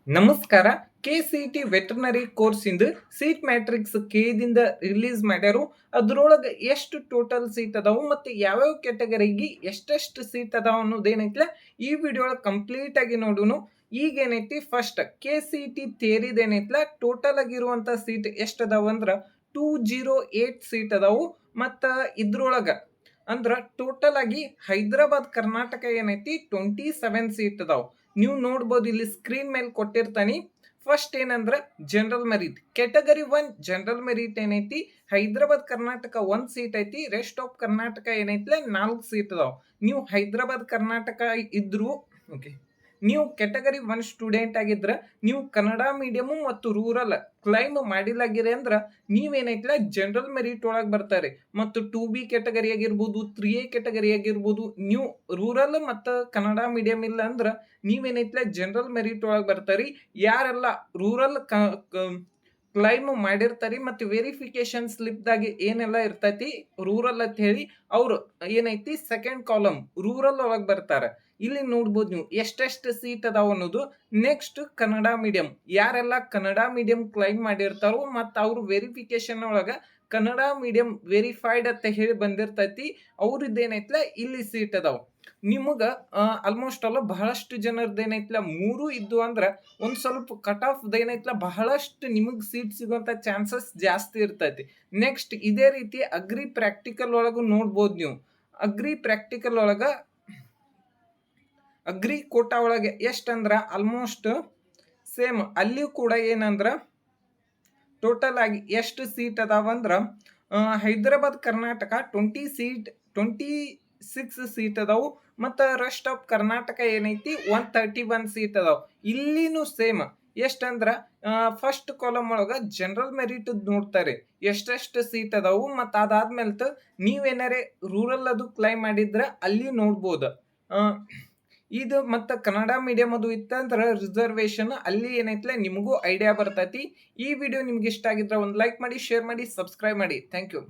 ನಮಸ್ಕಾರ. KCET veterinary course ಇಂದ seat matrix ಕೇದಿಂದ release ಮಾಡ್ಯಾರು. ಅದ್ರೊಳಗೆ ಎಷ್ಟು ಟೋಟಲ್ ಸೀಟ್ ಅದಾವು ಮತ್ತು ಯಾವ್ಯಾವ ಕ್ಯಾಟಗರಿಗೆ ಎಷ್ಟೆಷ್ಟು ಸೀಟ್ ಅದಾವ ಅನ್ನೋದೇನೈತ್ಲ ಈ ವಿಡಿಯೋ ಒಳಗೆ ಕಂಪ್ಲೀಟ್ ಆಗಿ ನೋಡುನು. ಈಗ ಏನೈತಿ ಫಸ್ಟ್ KCET ಥಿಯರಿದೇನೈತ್ಲ ಟೋಟಲ್ ಆಗಿರುವಂತ ಸೀಟ್ ಎಷ್ಟು ಅದಾವ ಅಂದ್ರ 208 ಸೀಟ್ ಅದಾವು. ಮತ್ತು ಇದ್ರೊಳಗ ಅಂದ್ರ ಟೋಟಲ್ ಆಗಿ ಹೈದರಾಬಾದ್ ಕರ್ನಾಟಕ ಏನೈತಿ 27 ಸೀಟ್ ಅದಾವ. ನೀವು ನೋಡ್ಬೋದು ಇಲ್ಲಿ ಸ್ಕ್ರೀನ್ ಮೇಲೆ ಕೊಟ್ಟಿರ್ತಾನೆ. ಫಸ್ಟ್ ಏನಂದ್ರ general merit category 1 general merit ಏನೈತಿ ಹೈದರಾಬಾದ್ ಕರ್ನಾಟಕ 1 ಸೀಟ್ ಐತಿ. ರೆಸ್ಟ್ ಆಫ್ ಕರ್ನಾಟಕ ಏನೈತ್ಲೆ 4 ಸೀಟ್ ಅದಾವ. ನೀವು ಹೈದರಾಬಾದ್ ಕರ್ನಾಟಕ ಇದ್ರು ಓಕೆ, ನೀವು ಕ್ಯಾಟಗರಿ 1 ಸ್ಟೂಡೆಂಟ್ ಆಗಿದ್ರ ನೀವು ಕನ್ನಡ ಮೀಡಿಯಂ ಮತ್ತು ರೂರಲ್ ಕ್ಲೈಮ್ ಮಾಡಿಲಾಗಿರಿ ಅಂದ್ರ ನೀವೇನೈತ್ಲ ಜನರಲ್ ಮೆರಿಟ್ ಒಳಗೆ ಬರ್ತಾರೆ. ಮತ್ತು 2B ಕ್ಯಾಟಗರಿ ಆಗಿರ್ಬೋದು, 3A ಕ್ಯಾಟಗರಿ ಆಗಿರ್ಬೋದು, ನೀವು ರೂರಲ್ ಮತ್ತು ಕನ್ನಡ ಮೀಡಿಯಂ ಇಲ್ಲ ಅಂದ್ರ ನೀವೇನೈತ್ಲ ಜನರಲ್ ಮೆರಿಟ್ ಒಳಗೆ ಬರ್ತಾರಿ. ಯಾರೆಲ್ಲ ರೂರಲ್ ಕ್ಲೈಮ್ ಮಾಡಿರ್ತಾರಿ ಮತ್ತು ವೆರಿಫಿಕೇಶನ್ ಸ್ಲಿಪ್ದಾಗಿ ಏನೆಲ್ಲ ಇರ್ತೈತಿ ರೂರಲ್ ಅಂತ ಹೇಳಿ ಅವ್ರು ಏನೈತಿ ಸೆಕೆಂಡ್ ಕಾಲಮ್ ರೂರಲ್ ಒಳಗೆ ಬರ್ತಾರೆ. ಇಲ್ಲಿ ನೋಡ್ಬೋದು ನೀವು ಎಷ್ಟೆಷ್ಟು ಸೀಟ್ ಅದಾವ ಅನ್ನೋದು. ನೆಕ್ಸ್ಟ್ ಕನ್ನಡ ಮೀಡಿಯಂ ಯಾರೆಲ್ಲ ಕನ್ನಡ ಮೀಡಿಯಂ ಕ್ಲೈಮ್ ಮಾಡಿರ್ತಾರೋ ಮತ್ತು ಅವ್ರು ವೆರಿಫಿಕೇಶನ್ ಒಳಗ ಕನ್ನಡ ಮೀಡಿಯಂ ವೆರಿಫೈಡ್ ಅಂತ ಹೇಳಿ ಬಂದಿರ್ತೈತಿ ಅವ್ರದ್ದೇನೈತ್ಲ ಇಲ್ಲಿ ಸೀಟ್ ಅದಾವ. ನಿಮಗ ಆಲ್ಮೋಸ್ಟ್ ಅಲ್ಲ ಬಹಳಷ್ಟು ಜನರದ್ದೇನೈತ್ಲ 3 ಇದ್ದು ಅಂದ್ರ ಒಂದ್ ಸ್ವಲ್ಪ ಕಟ್ ಆಫ್ ಏನೈತ್ಲ ಬಹಳಷ್ಟು ನಿಮಗ್ ಸೀಟ್ ಸಿಗುವಂತ ಚಾನ್ಸಸ್ ಜಾಸ್ತಿ ಇರ್ತೈತಿ. ನೆಕ್ಸ್ಟ್ ಇದೇ ರೀತಿ ಅಗ್ರಿ ಪ್ರಾಕ್ಟಿಕಲ್ ಒಳಗೂ ನೋಡ್ಬೋದು ನೀವು. ಅಗ್ರಿ ಪ್ರಾಕ್ಟಿಕಲ್ ಒಳಗ ಅಗ್ರಿ ಕೋಟಾ ಒಳಗೆ ಎಷ್ಟಂದ್ರ ಆಲ್ಮೋಸ್ಟ್ ಸೇಮ್ ಅಲ್ಲಿಯೂ ಕೂಡ ಏನಂದ್ರ ಟೋಟಲ್ ಆಗಿ ಎಷ್ಟು ಸೀಟ್ ಅದಾವಂದ್ರ ಹೈದರಾಬಾದ್ ಕರ್ನಾಟಕ 26 ಸೀಟ್ ಅದಾವು. ಮತ್ತು ರೆಸ್ಟ್ ಆಫ್ ಕರ್ನಾಟಕ ಏನೈತಿ 131 ಸೀಟ್ ಅದಾವ. ಇಲ್ಲಿನೂ ಸೇಮ್ ಎಷ್ಟಂದ್ರ ಫಸ್ಟ್ ಕಾಲಮ್ ಒಳಗ ಜನರಲ್ ಮೆರಿಟ್ ನೋಡ್ತಾರೆ ಎಷ್ಟೆಷ್ಟು ಸೀಟ್ ಅದಾವು. ಮತ್ತು ಅದಾದ್ಮೇಲೆ ನೀವೇನಾರೇ ರೂರಲ್ ಅದು ಕ್ಲೈಮ್ ಮಾಡಿದ್ರ ಅಲ್ಲಿ ನೋಡ್ಬೋದು. ಇದು ಮತ್ತು ಕನ್ನಡ ಮೀಡಿಯಂ ಅದು ಇತ್ತಂದ್ರೆ ರಿಸರ್ವೇಶನ್ ಅಲ್ಲಿ ಏನೈತ್ಲೆ ನಿಮಗೂ ಐಡಿಯಾ ಬರ್ತೈತಿ. ಈ ವಿಡಿಯೋ ನಿಮ್ಗೆ ಇಷ್ಟ ಆಗಿದ್ರೆ ಒಂದು ಲೈಕ್ ಮಾಡಿ, ಶೇರ್ ಮಾಡಿ, ಸಬ್ಸ್ಕ್ರೈಬ್ ಮಾಡಿ. Thank you.